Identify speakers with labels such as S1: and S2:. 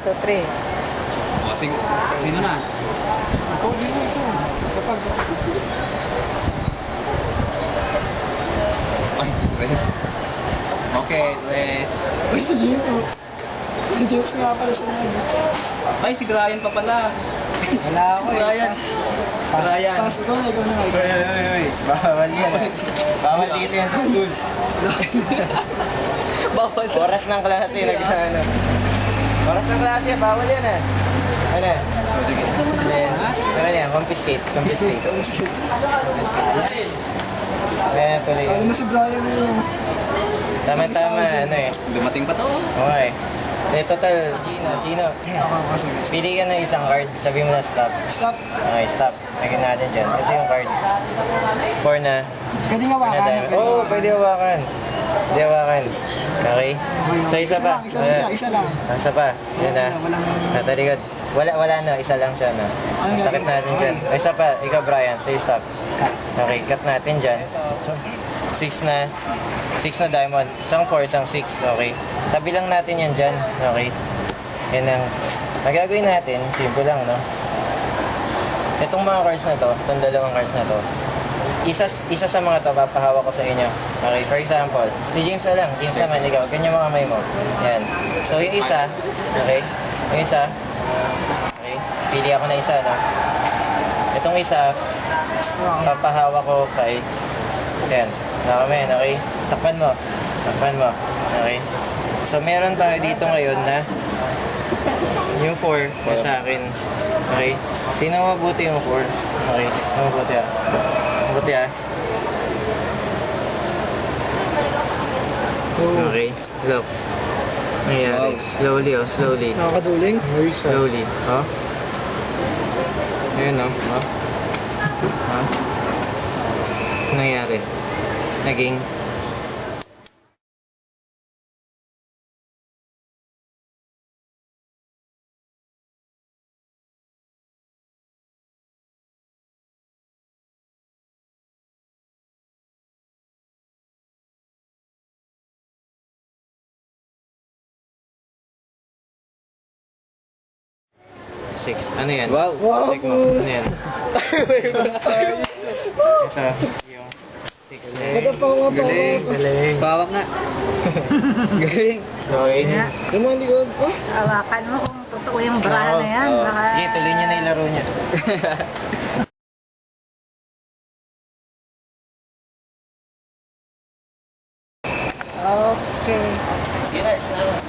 S1: 2, 3.
S2: O, sino na?
S3: Ito, ito. Kapag.
S2: Ay, tres. Okay, tres.
S3: Uy, si Jimmy. Si Jimmy nga pala sunod.
S2: Ay, si Brian pa pala.
S3: Wala ako eh.
S2: Brian. Brian.
S3: Pass ko na, ikaw na.
S4: Uy. Bawal yan. Bawal dito yan sa school.
S2: Bawal.
S4: Oras ng klase. Nag-ano. Oras ng klase. Bawal yan eh. Ano?
S2: Sige.
S4: Ano yan? Confiscate. Confiscate. Ayan, tuloy.
S3: Ano na si Brian yun?
S4: Tama-tama. Ano eh.
S2: Dumating pa to.
S4: Okay. Eh, total, Gino.
S3: Ako, sige.
S4: Pili ka ng isang card. Sabi mo na stop.
S3: Stop.
S4: Okay, stop. Lagyan natin dyan. Ito yung card. 4 na.
S3: Pwede nga
S4: Pwede
S3: wakan.
S4: Oo, pwede hawakan. Pwede hawakan. Okay? So, isa pa.
S3: Isa lang.
S4: Isa pa. Yan na.
S3: Walang...
S4: Natalikod. Wala na. Isa lang siya na.
S3: Ano
S4: Takip natin dyan. Isa pa. Ikaw, Brian. Say stop. Okay, cut natin dyan. So, 6 na. 6 na diamond. Isang 4, isang 6. Okay. Tabi lang natin yan dyan. Okay. Yan ang magagawin natin. Simple lang, no? Itong mga cards na to, itong dalawang cards na to, isa sa mga to, papahawak ko sa inyo. Okay, for example, si James na lang. James naman, ikaw. Ganyan mga kamay mo. Yan. So, yung isa, okay? Yung isa, okay? Pili ako na isa, no? Itong isa, papahawak ko kay, yan. Nakamen, okay? Takpan mo. Takpan mo. Okay? So, meron tayo dito ngayon na yung 4 na sa akin. Okay? Tingnan mo mabuti yung 4. Okay? Tingnan mo mabuti ah. Mabuti ah. Okay? Look. Nangyari. Slowly oh, slowly.
S3: Nakakaduling.
S4: Slowly. Oh. Ayun oh. Oh. Oh. Nangyari. Naging six. Ano yan?
S2: Wow.
S4: Check mo. Ano yan? Ito. Yung 6 na yan.
S2: Galing.
S4: Galing.
S2: Bawak nga. Galing.
S4: Okay.
S3: Naman, likod. Oh.
S1: Hawakan mo kung totoo yung bra na yan.
S4: Oo.
S1: Baka...
S4: Sige, tuloy niyo na yung laro niya.
S1: Okay.
S4: Yun na, salamat.